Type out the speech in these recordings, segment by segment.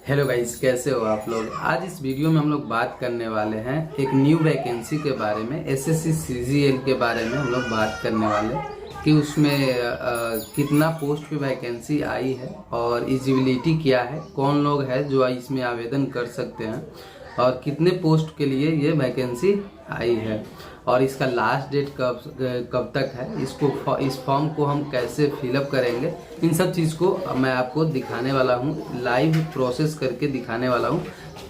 Hello guys, कैसे हो आप लोग। आज इस वीडियो में हम लोग बात करने वाले हैं एक न्यू वैकेंसी के बारे में। एसएससी सीजीएल के बारे में हम लोग बात करने वाले हैं कि उसमें कितना पोस्ट पे वैकेंसी आई है और एलिजिबिलिटी क्या है, कौन लोग हैं जो इसमें आवेदन कर सकते हैं और कितने पोस्ट के लिए ये वैकेंसी आई है और इसका लास्ट डेट कब कब तक है, इस फॉर्म को हम कैसे फिलअप करेंगे। इन सब चीज़ को मैं आपको दिखाने वाला हूँ, लाइव प्रोसेस करके दिखाने वाला हूँ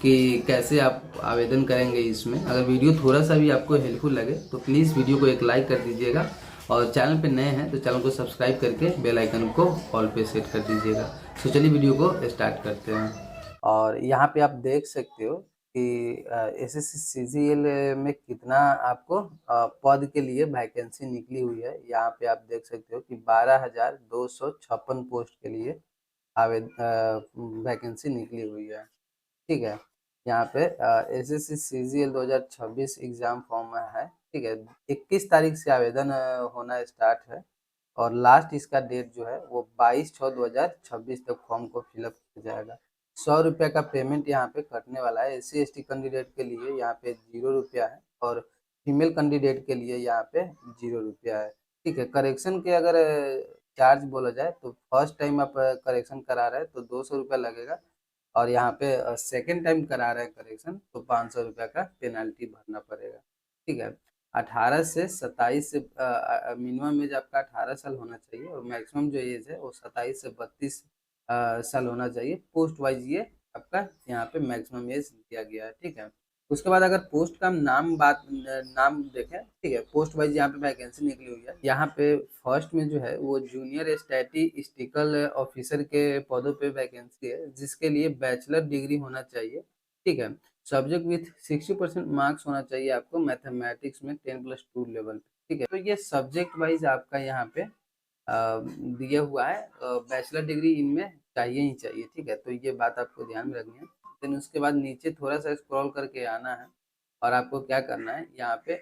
कि कैसे आप आवेदन करेंगे इसमें। अगर वीडियो थोड़ा सा भी आपको हेल्पफुल लगे तो प्लीज़ वीडियो को एक लाइक कर दीजिएगा और चैनल पे नए हैं तो चैनल को सब्सक्राइब करके बेल आइकन को ऑल पे सेट कर दीजिएगा। तो चलिए वीडियो को स्टार्ट करते हैं। और यहाँ पे आप देख सकते हो कि एसएससी सीजीएल में कितना आपको पद के लिए वैकेंसी निकली हुई है। यहाँ पे आप देख सकते हो कि 12,256 पोस्ट के लिए वैकेंसी निकली हुई है। ठीक है, यहाँ पे एसएससी सीजीएल 2026 एग्जाम फॉर्म है। ठीक है, 21 तारीख से आवेदन होना स्टार्ट है और लास्ट इसका डेट जो है वो 22/6/2026 तक फॉर्म को फिलअप किया जाएगा। 100 रुपये का पेमेंट यहाँ पे कटने वाला है। SC ST कैंडिडेट के लिए यहाँ पे 0 रुपया है और फीमेल कैंडिडेट के लिए यहाँ पे 0 रुपया है। ठीक है, करेक्शन के अगर चार्ज बोला जाए तो फर्स्ट टाइम आप करेक्शन करा रहे हैं तो 200 रुपया लगेगा और यहाँ पे सेकेंड टाइम करा रहे हैं करेक्शन तो 500 रुपया का पेनाल्टी भरना पड़ेगा। ठीक है, 18 से 27 से मिनिमम एज आपका 18 साल होना चाहिए और मैक्सिमम जो एज है वो 27 से 32 साल होना चाहिए। पोस्ट वाइज ये आपका यहाँ पे मैक्सिमम एज दिया गया है। ठीक है, उसके बाद अगर पोस्ट का नाम देखें, ठीक है, पोस्ट वाइज यहाँ पे वैकेंसी निकली हुई है। यहाँ पे फर्स्ट में जो है वो जूनियर स्टैटिस्टिकल ऑफिसर के पदों पे वैकेंसी है जिसके लिए बैचलर डिग्री होना चाहिए। ठीक है, सब्जेक्ट विथ 60% मार्क्स होना चाहिए आपको मैथमेटिक्स में 10+2 लेवल। ठीक है, तो ये सब्जेक्ट वाइज आपका यहाँ पे दिया हुआ है। बैचलर डिग्री इनमें चाहिए ही चाहिए। ठीक है, तो ये बात आपको ध्यान में रखनी है। देन उसके बाद नीचे थोड़ा सा स्क्रॉल करके आना है और आपको क्या करना है, यहाँ पे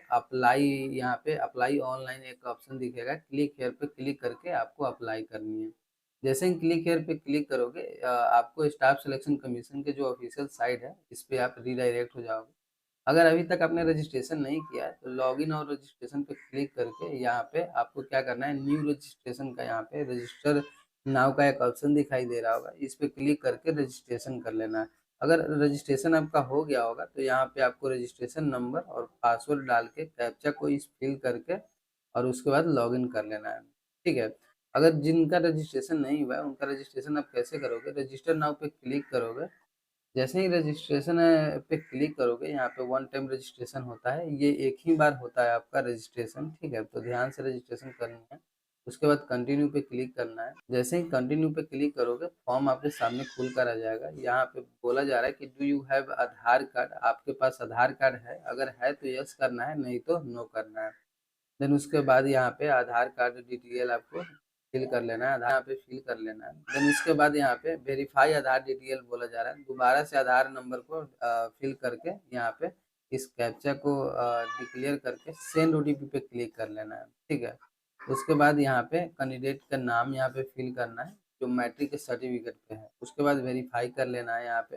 अप्लाई ऑनलाइन एक ऑप्शन दिखेगा, क्लिक हेयर पे क्लिक करके आपको अप्लाई करनी है। जैसे ही क्लिक हेयर पे क्लिक करोगे आपको स्टाफ सिलेक्शन कमीशन के जो ऑफिशियल साइट है इस पे आप रीडायरेक्ट हो जाओगे। अगर अभी तक आपने रजिस्ट्रेशन नहीं किया है तो लॉगिन और रजिस्ट्रेशन पे क्लिक करके यहाँ पे आपको क्या करना है, न्यू रजिस्ट्रेशन का यहाँ पे रजिस्टर नाउ का एक ऑप्शन दिखाई दे रहा होगा, इस पे क्लिक करके रजिस्ट्रेशन कर लेना है। अगर रजिस्ट्रेशन आपका हो गया होगा तो यहाँ पे आपको रजिस्ट्रेशन नंबर और पासवर्ड डाल के कैप्चा को इस फिल करके और उसके बाद लॉगिन कर लेना है। ठीक है, अगर जिनका रजिस्ट्रेशन नहीं हुआ है उनका रजिस्ट्रेशन आप कैसे करोगे, रजिस्टर नाउ पे क्लिक करोगे। जैसे ही रजिस्ट्रेशन पे क्लिक करोगे यहाँ पे वन टाइम रजिस्ट्रेशन होता है, ये एक ही बार होता है आपका रजिस्ट्रेशन। ठीक है, तो ध्यान से रजिस्ट्रेशन करनी है। उसके बाद कंटिन्यू पे क्लिक करना है। जैसे ही कंटिन्यू पे क्लिक करोगे फॉर्म आपके सामने खुल कर आ जाएगा। यहाँ पे बोला जा रहा है कि do you have Aadhaar card, आपके पास आधार कार्ड है, अगर है तो यस करना है, नहीं तो नो करना है। देन उसके बाद यहाँ पे आधार कार्ड डिटेल आपको फिल कर लेना है, आधार पे फिल कर लेना है। देन उसके बाद यहाँ पे वेरीफाई आधार डिटेल बोला जा रहा है, दोबारा से आधार नंबर को फिल करके यहाँ पे इस कैप्चा को डिक्लेयर करके सेंड OTP पे क्लिक कर लेना है। ठीक है, उसके बाद यहाँ पे कैंडिडेट का नाम यहाँ पे फिल करना है जो मैट्रिक के सर्टिफिकेट पे है। उसके बाद वेरीफाई कर लेना है यहाँ पे।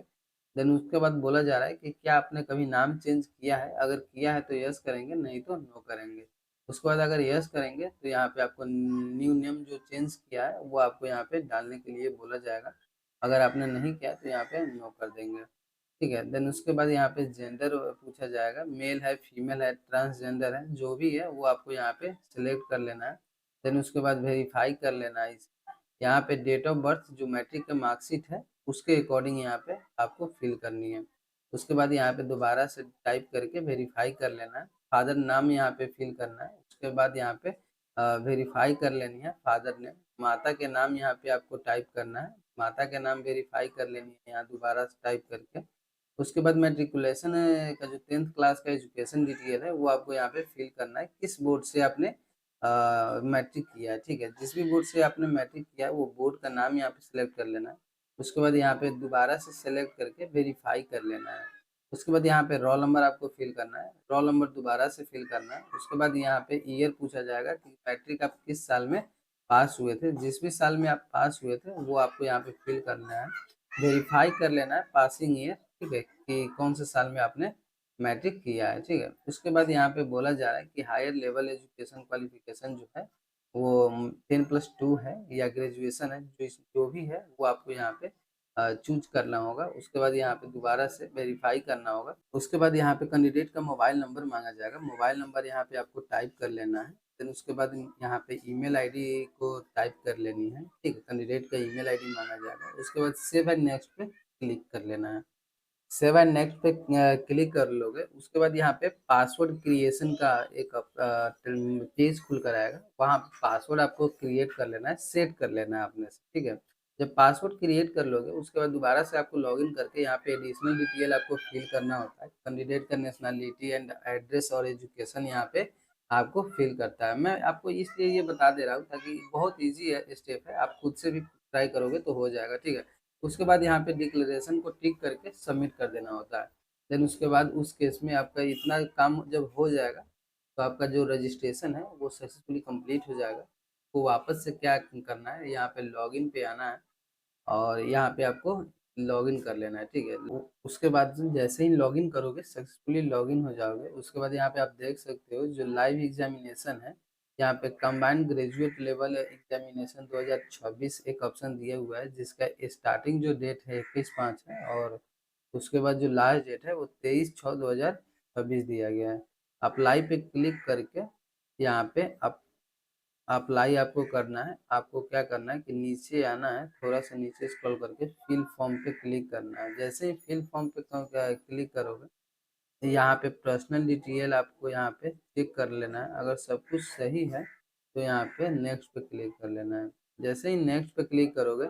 देन उसके बाद बोला जा रहा है कि क्या आपने कभी नाम चेंज किया है, अगर किया है तो यस करेंगे, नहीं तो नो करेंगे। उसके बाद अगर यस करेंगे तो यहाँ पे आपको न्यू नेम जो चेंज किया है वो आपको यहाँ पे डालने के लिए बोला जाएगा। अगर आपने नहीं किया तो यहाँ पे नो कर देंगे। ठीक है, देन उसके बाद यहाँ पे जेंडर पूछा जाएगा, मेल है, फीमेल है, ट्रांसजेंडर है, जो भी है वो आपको यहाँ पे सिलेक्ट कर लेना है। देन उसके बाद वेरीफाई कर लेना है। यहाँ पे डेट ऑफ बर्थ जो मैट्रिक का मार्कशीट है उसके अकॉर्डिंग यहाँ पे आपको फिल करनी है। उसके बाद यहाँ पे दोबारा से टाइप करके वेरीफाई कर लेना है। फादर नाम यहाँ पे फिल करना है। उसके बाद यहाँ पे वेरीफाई कर लेनी है फादर नेम। माता के नाम यहाँ पे आपको टाइप करना है, माता के नाम वेरीफाई कर लेनी है यहाँ दोबारा से टाइप करके। उसके बाद मेट्रिकुलेशन का जो 10th क्लास का एजुकेशन डिटेल है वो आपको यहाँ पे फिल करना है, किस बोर्ड से आपने मैट्रिक किया है। ठीक है, जिस भी बोर्ड से आपने मैट्रिक किया है वो बोर्ड का नाम यहाँ पे सिलेक्ट कर लेना है। उसके बाद यहाँ पे दोबारा से सिलेक्ट करके वेरीफाई कर लेना है। उसके बाद यहाँ पे रोल नंबर आपको फिल करना है, रोल नंबर दोबारा से फिल करना है। उसके बाद यहाँ पे ईयर पूछा जाएगा कि मैट्रिक आप किस साल में पास हुए थे, जिस भी साल में आप पास हुए थे वो आपको यहाँ पे फिल करना है। वेरीफाई कर लेना है पासिंग ईयर, ठीक है, कि कौन से साल में आपने मैट्रिक किया है, ठीक है। उसके बाद यहाँ पे बोला जा रहा है कि हायर लेवल एजुकेशन क्वालिफिकेशन जो है वो 10+2 है या ग्रेजुएशन है, जो भी है वो आपको यहाँ पे चूज करना होगा। उसके बाद यहाँ पे दोबारा से वेरीफाई करना होगा। उसके बाद यहाँ पे कैंडिडेट का मोबाइल नंबर मांगा जाएगा, मोबाइल नंबर यहाँ पे आपको टाइप कर लेना है। देन उसके बाद यहाँ पे ईमेल आईडी को टाइप कर लेनी है, ठीक है, कैंडिडेट का ईमेल आईडी मांगा जाएगा। उसके बाद सेव एंड नेक्स्ट पे क्लिक कर लेना है। सेव एंड नेक्स्ट पे क्लिक कर लोगे, उसके बाद यहाँ पे पासवर्ड क्रिएशन का एक पेज खुल कर आएगा, वहाँ पासवर्ड आपको क्रिएट कर लेना है, सेट कर लेना है अपने से, ठीक है। जब पासवर्ड क्रिएट कर लोगे उसके बाद दोबारा से आपको लॉगिन करके यहाँ पे एडिशनल डिटेल आपको फिल करना होता है। कैंडिडेट का नेशनलिटी एंड एड्रेस और एजुकेशन यहाँ पे आपको फिल करता है। मैं आपको इसलिए ये बता दे रहा हूँ ताकि बहुत ईजी है, स्टेप है, आप खुद से भी ट्राई करोगे तो हो जाएगा, ठीक है। उसके बाद यहाँ पे डिक्लेरेशन को टिक करके सबमिट कर देना होता है। देन उसके बाद उस केस में आपका इतना काम जब हो जाएगा तो आपका जो रजिस्ट्रेशन है वो सक्सेसफुली कंप्लीट हो जाएगा। तो वापस से क्या करना है, यहाँ पे लॉगिन पे आना है और यहाँ पे आपको लॉगिन कर लेना है, ठीक है। उसके बाद जैसे ही लॉगिन करोगे सक्सेसफुली लॉगिन हो जाओगे, उसके बाद यहाँ पे आप देख सकते हो जो लाइव एग्जामिनेशन है, यहाँ पे कंबाइंड ग्रेजुएट लेवल एग्जामिनेशन 2026 एक ऑप्शन दिया हुआ है, जिसका स्टार्टिंग जो डेट है 21/5 है और उसके बाद जो लास्ट डेट है वो 23/6/2026 दिया गया है। अप्लाई पे क्लिक करके यहाँ पे अप्लाई आपको करना है। आपको क्या करना है कि नीचे आना है, थोड़ा सा नीचे स्क्रॉल करके फिल फॉर्म पे क्लिक करना है। जैसे ही फिल फॉर्म पे क्लिक करोगे तो यहाँ पे पर्सनल डिटेल आपको यहाँ पे चेक कर लेना है। अगर सब कुछ सही है तो यहाँ पे नेक्स्ट पे क्लिक कर लेना है। जैसे ही नेक्स्ट पे क्लिक करोगे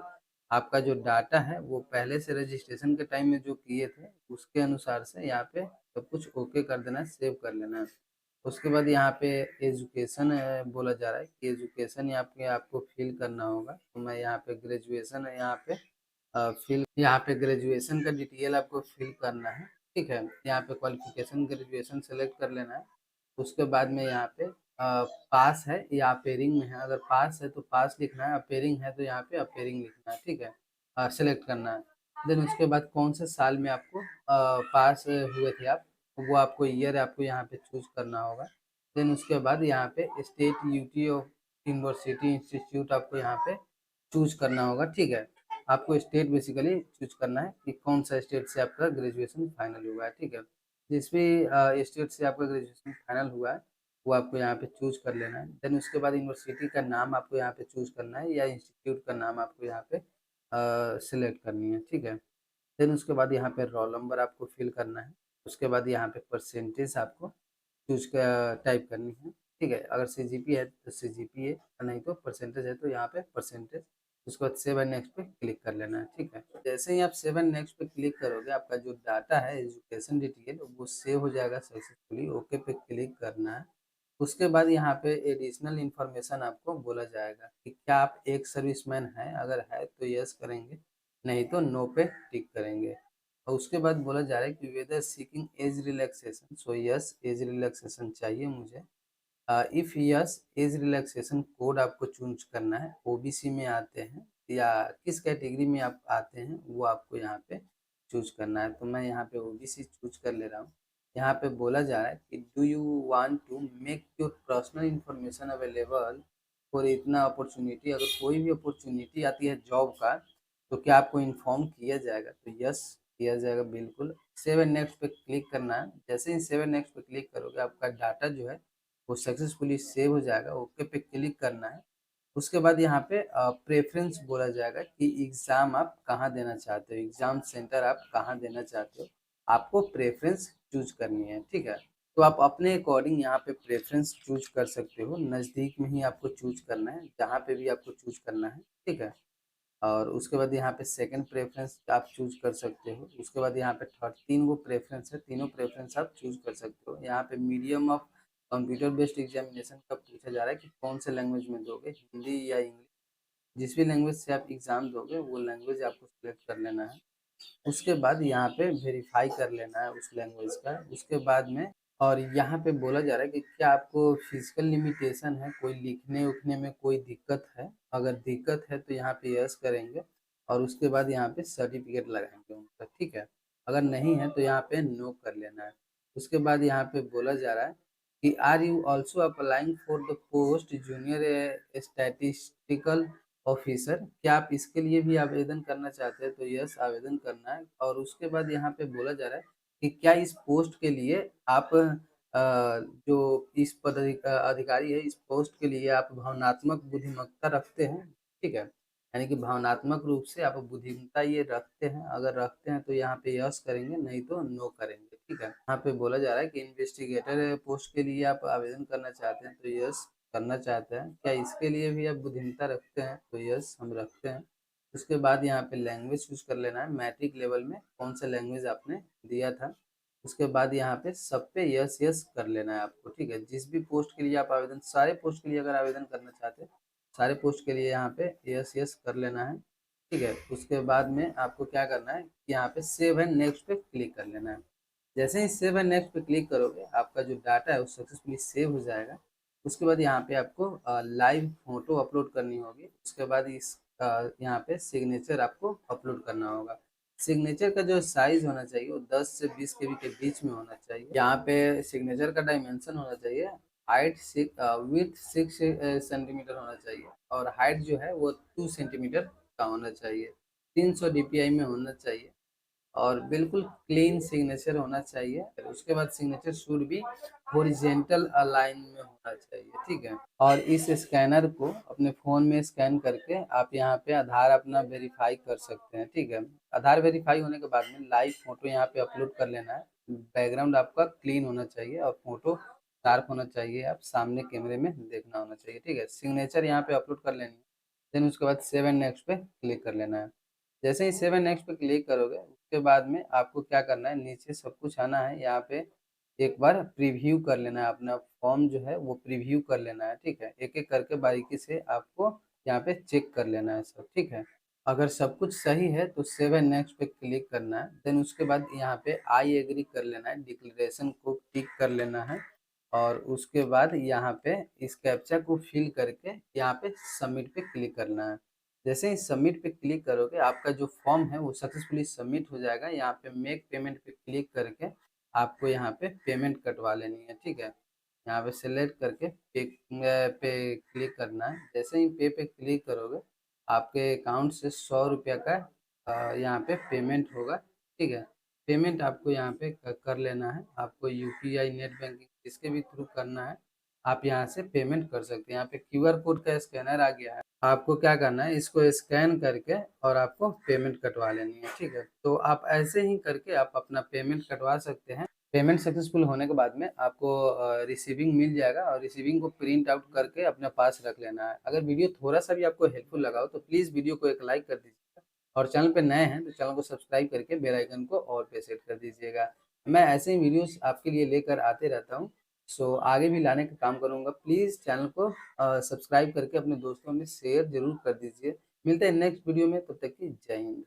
आपका जो डाटा है वो पहले से रजिस्ट्रेशन के टाइम में जो किए थे उसके अनुसार से यहाँ पे सब कुछ ओके कर देना है, सेव कर लेना है। उसके बाद यहाँ पे एजुकेशन बोला जा रहा है कि एजुकेशन यहाँ पे आपको फिल करना होगा। तो मैं यहाँ पे ग्रेजुएशन है, यहाँ पे यहाँ पे ग्रेजुएशन का डिटेल आपको फिल करना है, ठीक है। यहाँ पे क्वालिफिकेशन ग्रेजुएशन सेलेक्ट कर लेना है। उसके बाद में यहाँ पे पास है या अपेयरिंग में है, अगर पास है तो पास लिखना है, अपेयरिंग है तो यहाँ पे अपेयरिंग लिखना है, ठीक है, सेलेक्ट करना है। देन उसके बाद कौन से साल में आपको पास हुए थे आप, वो आपको ईयर आपको यहाँ पे चूज करना होगा। देन उसके बाद यहाँ पे state UT of university institute आपको यहाँ पे चूज करना होगा, ठीक है। आपको स्टेट बेसिकली चूज करना है कि कौन सा स्टेट से आपका ग्रेजुएशन फाइनल हुआ है, ठीक है। जिस भी स्टेट से आपका ग्रेजुएशन फाइनल हुआ है वो आपको यहाँ पे चूज कर लेना है। देन उसके बाद यूनिवर्सिटी का नाम आपको यहाँ पे चूज करना है या इंस्टीट्यूट का नाम आपको यहाँ पे सिलेक्ट करनी है, ठीक है। देन उसके बाद यहाँ पे रोल नंबर आपको फिल करना है। उसके बाद यहाँ पे परसेंटेज आपको चूज का टाइप करनी है, ठीक है। अगर सीजीपी है तो सीजीपी है, नहीं तो परसेंटेज है तो यहाँ पे परसेंटेज। उसके बाद सेव एंड नेक्स्ट पे क्लिक कर लेना है, ठीक है। जैसे ही आप सेव एंड नेक्स्ट पे क्लिक करोगे आपका जो डाटा है एजुकेशन डिटेल वो सेव हो जाएगा सक्सेसफुली। ओके पे क्लिक करना है। उसके बाद यहाँ पे एडिशनल इन्फॉर्मेशन आपको बोला जाएगा कि क्या आप एक सर्विसमैन हैं, अगर है तो यस करेंगे, नहीं तो नो पे टिक करेंगे। और उसके बाद बोला जा रहा है कि whether seeking age relaxation, so yes age relaxation चाहिए मुझे। If yes age relaxation code आपको चूज करना है, ओबीसी में आते हैं या किस कैटेगरी में आप आते हैं वो आपको यहाँ पे चूज करना है। तो मैं यहाँ पे ओबीसी चूज कर ले रहा हूँ। यहाँ पे बोला जा रहा है कि do you want to make your personal information available for इतना अपॉर्चुनिटी, अगर कोई भी अपॉर्चुनिटी आती है जॉब का तो क्या आपको इन्फॉर्म किया जाएगा, तो यस किया जाएगा बिल्कुल। सेव एंड नेक्स्ट पे क्लिक करना है। जैसे ही सेव एंड नेक्स्ट पे क्लिक करोगे आपका डाटा जो है वो सक्सेसफुली सेव हो जाएगा। ओके पे क्लिक करना है। उसके बाद यहाँ पे प्रेफरेंस बोला जाएगा कि एग्ज़ाम आप कहाँ देना चाहते हो, एग्ज़ाम सेंटर आप कहाँ देना चाहते हो, आपको प्रेफरेंस चूज करनी है, ठीक है। तो आप अपने अकॉर्डिंग यहाँ पे प्रेफरेंस चूज कर सकते हो, नज़दीक में ही आपको चूज करना है, जहाँ पे भी आपको चूज करना है, ठीक है। और उसके बाद यहाँ पे सेकंड प्रेफरेंस आप चूज कर सकते हो। उसके बाद यहाँ पे थर्ड, तीन वो प्रेफरेंस है, तीनों प्रेफरेंस आप चूज कर सकते हो। यहाँ पे medium of computer based examination का पूछा जा रहा है कि कौन से लैंग्वेज में दोगे, हिंदी या इंग्लिश। जिस भी लैंग्वेज से आप एग्ज़ाम दोगे वो लैंग्वेज आपको सिलेक्ट कर लेना है। उसके बाद यहाँ पे वेरीफाई कर लेना है उस लैंग्वेज का। उसके बाद में और यहाँ पे बोला जा रहा है कि क्या आपको फिजिकल लिमिटेशन है, कोई लिखने उखने में कोई दिक्कत है, अगर दिक्कत है तो यहाँ पे यस करेंगे, और उसके बाद यहाँ पे सर्टिफिकेट लगाएंगे उनका, ठीक है। अगर नहीं है तो यहाँ पे नो कर लेना है। उसके बाद यहाँ पे बोला जा रहा है कि are you also applying for the post junior statistical officer, क्या आप इसके लिए भी आवेदन करना चाहते हैं? तो यस, आवेदन करना है। और उसके बाद यहाँ पे बोला जा रहा है कि क्या इस पोस्ट के लिए आप जो इस अधिकारी है, इस पोस्ट के लिए आप भावनात्मक बुद्धिमत्ता रखते हैं, ठीक है। यानी कि भावनात्मक रूप से आप बुद्धिमत्ता ये रखते हैं, अगर रखते हैं तो यहाँ पे यस करेंगे, नहीं तो नो करेंगे, ठीक है। यहाँ पे बोला जा रहा है कि इन्वेस्टिगेटर पोस्ट के लिए आप आवेदन करना चाहते हैं, तो यस करना चाहते हैं। क्या इसके लिए भी आप बुद्धिमत्ता रखते हैं? तो यस हम रखते हैं। उसके बाद यहाँ पे लैंग्वेज चूज कर लेना है, मैट्रिक लेवल में कौन सा लैंग्वेज आपने दिया था। उसके बाद यहाँ पे सब पे यस यस कर लेना है आपको, ठीक है। जिस भी पोस्ट के लिए आप आवेदन, सारे पोस्ट के लिए अगर आवेदन करना चाहते हैं, सारे पोस्ट के लिए यहाँ पे यस यस कर लेना है, ठीक है। उसके बाद में आपको क्या करना है, यहाँ पे सेव एंड नेक्स्ट पे क्लिक कर लेना है। जैसे ही सेव एंड नेक्स्ट पे क्लिक करोगे, आपका जो डाटा है वो सक्सेसफुली सेव हो जाएगा। उसके बाद यहाँ पे आपको लाइव फोटो अपलोड करनी होगी। उसके बाद इस यहाँ पे सिग्नेचर आपको अपलोड करना होगा। सिग्नेचर का जो साइज होना चाहिए वो 10 से 20 केबी के बीच में होना चाहिए। यहाँ पे सिग्नेचर का डायमेंशन होना चाहिए, हाइट विथ 6 सेंटीमीटर होना चाहिए, और हाइट जो है वो 2 सेंटीमीटर का होना चाहिए। 300 DPI में होना चाहिए, और बिल्कुल क्लीन सिग्नेचर होना चाहिए। उसके बाद signature should be horizontal align में होना चाहिए, ठीक है। और इस स्कैनर को अपने फ़ोन में स्कैन करके आप यहाँ पे आधार अपना वेरीफाई कर सकते हैं, ठीक है। आधार वेरीफाई होने के बाद में लाइव फोटो यहाँ पे अपलोड कर लेना है। बैकग्राउंड आपका क्लीन होना चाहिए और फोटो शार्प होना चाहिए, आप सामने कैमरे में देखना होना चाहिए, ठीक है। सिग्नेचर यहाँ पे अपलोड कर लेनी है। देन उसके बाद सेव एंड नेक्स्ट पे क्लिक कर लेना है। जैसे ही सेव एंड नेक्स्ट पे क्लिक करोगे, उसके बाद में आपको क्या करना है, नीचे सब कुछ आना है। यहाँ पे एक बार प्रीव्यू कर लेना है, अपना फॉर्म जो है वो प्रीव्यू कर लेना है, ठीक है। एक एक करके बारीकी से आपको यहाँ पे चेक कर लेना है सब, ठीक है। अगर सब कुछ सही है तो सेव एंड नेक्स्ट पे क्लिक करना है। देन उसके बाद यहाँ पे आई एग्री कर लेना है, डिक्लेरेशन को टिक कर लेना है। और उसके बाद यहाँ पे इस कैप्चा को फिल करके यहाँ पे सबमिट पे क्लिक करना है। जैसे ही सबमिट पे क्लिक करोगे, आपका जो फॉर्म है वो सक्सेसफुली सबमिट हो जाएगा। यहाँ पे मेक पेमेंट पे क्लिक करके आपको यहाँ पे पेमेंट कटवा लेनी है, ठीक है। यहाँ पे सेलेक्ट करके पे क्लिक करना है। जैसे ही पे क्लिक करोगे, आपके अकाउंट से 100 रुपया का यहाँ पे पेमेंट होगा, ठीक है। पेमेंट आपको यहाँ पे कर लेना है। आपको यूपीआई, नेट बैंकिंग इसके भी थ्रू करना है, आप यहाँ से पेमेंट कर सकते हैं। यहाँ पे क्यूआर कोड का स्कैनर आ गया है, आपको क्या करना है, इसको स्कैन करके और आपको पेमेंट कटवा लेनी है, ठीक है। तो आप ऐसे ही करके आप अपना पेमेंट कटवा सकते हैं। पेमेंट सक्सेसफुल होने के बाद में आपको रिसीविंग मिल जाएगा, और रिसीविंग को प्रिंट आउट करके अपने पास रख लेना है। अगर वीडियो थोड़ा सा भी आपको हेल्पफुल लगा हो तो प्लीज़ वीडियो को एक लाइक कर दीजिएगा, और चैनल पे नए हैं तो चैनल को सब्सक्राइब करके बेल आइकन को ऑल पे सेट कर दीजिएगा। मैं ऐसे ही वीडियोस आपके लिए लेकर आते रहता हूँ, सो आगे भी लाने का काम करूँगा। प्लीज़ चैनल को सब्सक्राइब करके अपने दोस्तों में शेयर ज़रूर कर दीजिए। मिलते हैं नेक्स्ट वीडियो में, तब तक की जय हिंद।